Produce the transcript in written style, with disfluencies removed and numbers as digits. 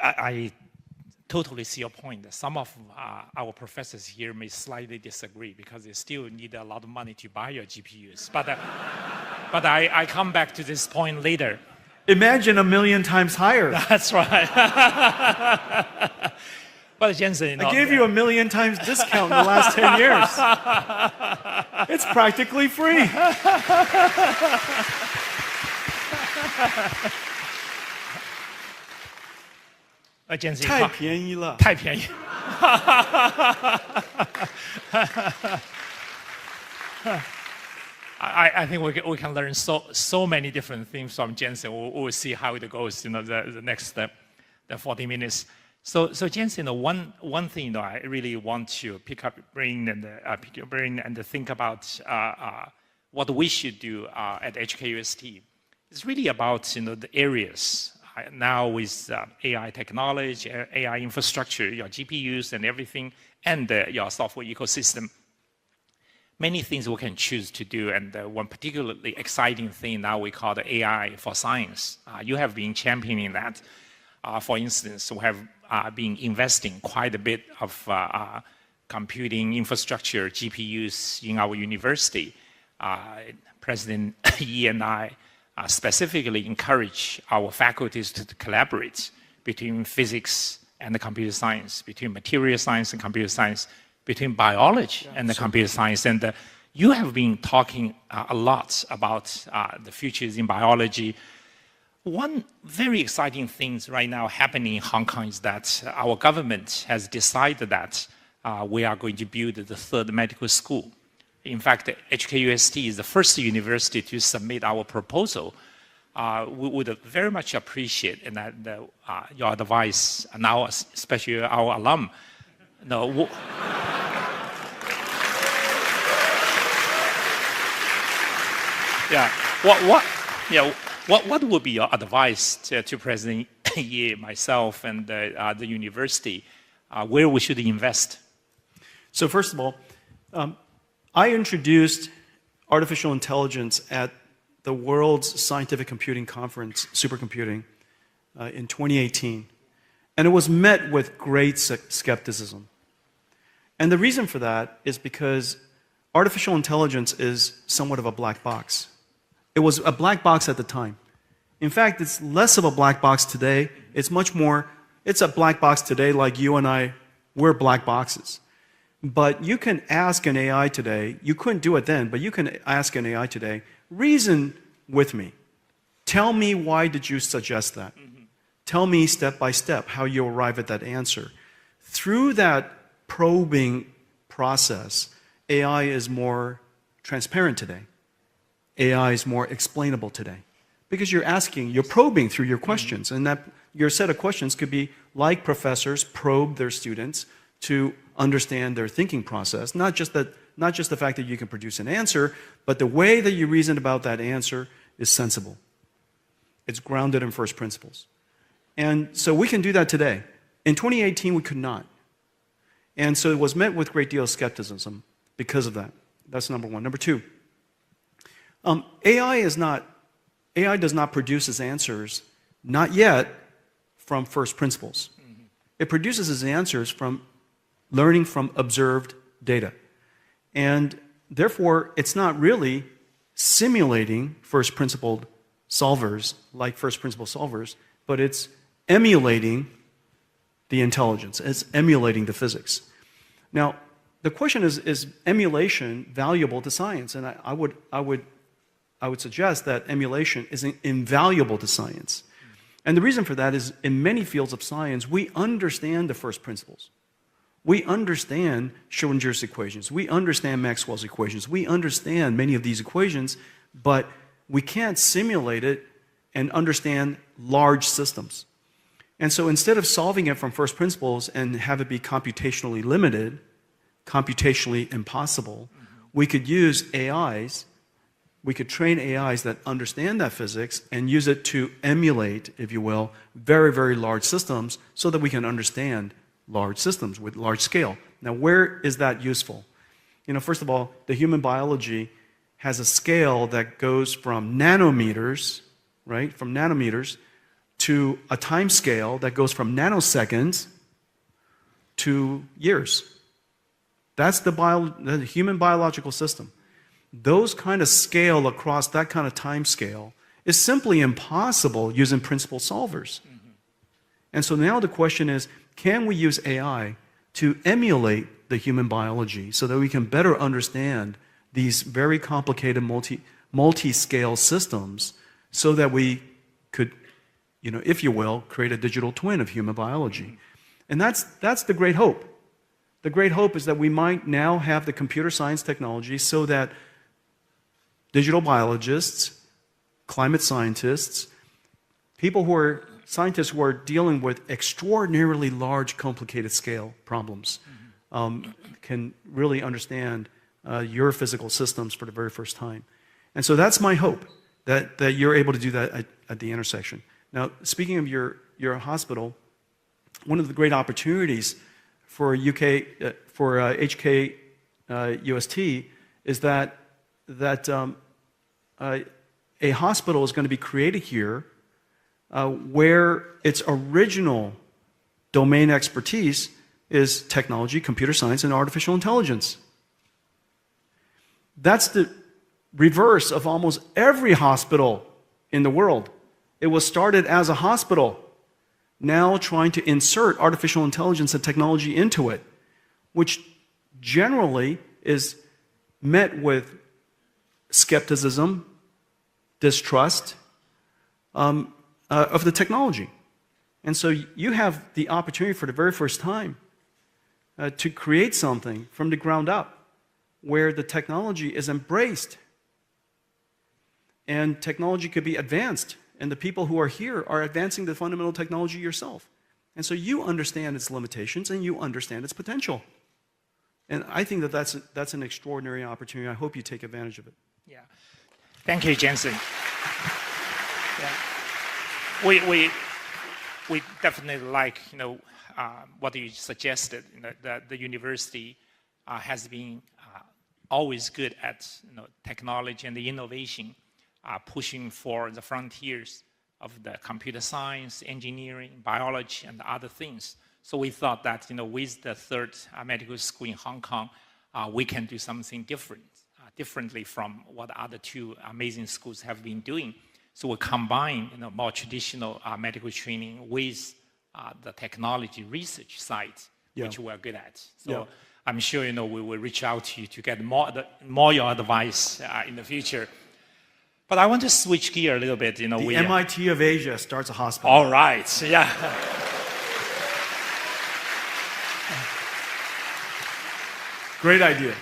I totally see your point. Some of our professors here may slightly disagree because they still need a lot of money to buy your GPUs. But I come back to this point later. Imagine 1,000,000 times higher. That's right. But Jensen, I gave you 1,000,000 times discount in the last 10 years. It's practically free. Jensen, 太便宜了。太便宜。I think we can learn so many different things from Jensen. We'll see how it goes. The next step, the 40 minutes. So Jensen, one thing I really want to pick your brain and think about what we should do at HKUST. It's really about the areas now with AI technology, AI infrastructure, your GPUs and everything, and your software ecosystem. Many things we can choose to do, and one particularly exciting thing now we call the AI for science. You have been championing that. For instance, we have been investing quite a bit of computing infrastructure, GPUs in our university. President Yi and I specifically encourage our faculties to collaborate between physics and the computer science, between material science and computer science, between biology and the computer science. And you have been talking a lot about the futures in biology. One very exciting thing right now happening in Hong Kong is that our government has decided that we are going to build the third medical school. In fact, HKUST is the first university to submit our proposal. We would very much appreciate your advice now, especially our alum. No, what would be your advice to President Yi, myself, and the university, where we should invest? So first of all, I introduced artificial intelligence at the World's Scientific Computing Conference, Supercomputing, in 2018. And it was met with great skepticism. And the reason for that is because artificial intelligence is somewhat of a black box. It was a black box at the time. In fact, it's less of a black box today. It's much more, it's a black box today like you and I, we're black boxes. But you can ask an AI today, you couldn't do it then, but you can ask an AI today, reason with me. Tell me why did you suggest that? Tell me step by step how you arrive at that answer. Through that probing process, AI is more transparent today. AI is more explainable today. Because you're asking, you're probing through your questions, and that your set of questions could be like professors probe their students to understand their thinking process, not just the fact that you can produce an answer, but the way that you reason about that answer is sensible. It's grounded in first principles. And so we can do that today. In 2018, we could not. And so it was met with a great deal of skepticism because of that. That's number one. Number two, AI does not produce its answers, not yet, from first principles. It produces its answers from learning from observed data. And therefore, it's not really simulating first principle solvers, like first principle solvers, but it's emulating the intelligence. It's emulating the physics. Now, the question is emulation valuable to science? And I would suggest that emulation is invaluable to science. And the reason for that is in many fields of science, we understand the first principles. We understand Schrodinger's equations. We understand Maxwell's equations. We understand many of these equations, but we can't simulate it and understand large systems. And so instead of solving it from first principles and have it be computationally limited, computationally impossible, we could use AIs. We could train AIs that understand that physics and use it to emulate, if you will, very, very large systems so that we can understand large systems with large scale. Now, where is that useful? First of all, the human biology has a scale that goes from nanometers, right, from nanometers to a time scale that goes from nanoseconds to years. That's the human biological system. Those kind of scale across that kind of time scale is simply impossible using principal solvers. And so now the question is, can we use AI to emulate the human biology so that we can better understand these very complicated multi-scale systems so that we could, if you will, create a digital twin of human biology? And that's the great hope. The great hope is that we might now have the computer science technology so that digital biologists, climate scientists, scientists who are dealing with extraordinarily large, complicated scale problems can really understand your physical systems for the very first time. And so that's my hope, that you're able to do that at the intersection. Now, speaking of your hospital, one of the great opportunities for HKUST is that a hospital is going to be created here where its original domain expertise is technology, computer science, and artificial intelligence. That's the reverse of almost every hospital in the world. It was started as a hospital, now trying to insert artificial intelligence and technology into it, which generally is met with skepticism, distrust of the technology. And so you have the opportunity for the very first time to create something from the ground up where the technology is embraced and technology could be advanced, and the people who are here are advancing the fundamental technology yourself. And so you understand its limitations and you understand its potential. And I think that's an extraordinary opportunity. I hope you take advantage of it. Yeah. Thank you, Jensen. Yeah. We definitely like what you suggested. That the university has been always good at technology and the innovation, pushing for the frontiers of the computer science, engineering, biology, and other things. So we thought that with the third medical school in Hong Kong, we can do something differently from what the other two amazing schools have been doing. So we combine more traditional medical training with the technology research side, which we're good at. So I'm sure we will reach out to you to get more your advice in the future. But I want to switch gear a little bit. The MIT of Asia starts a hospital. All right. Yeah. Great idea.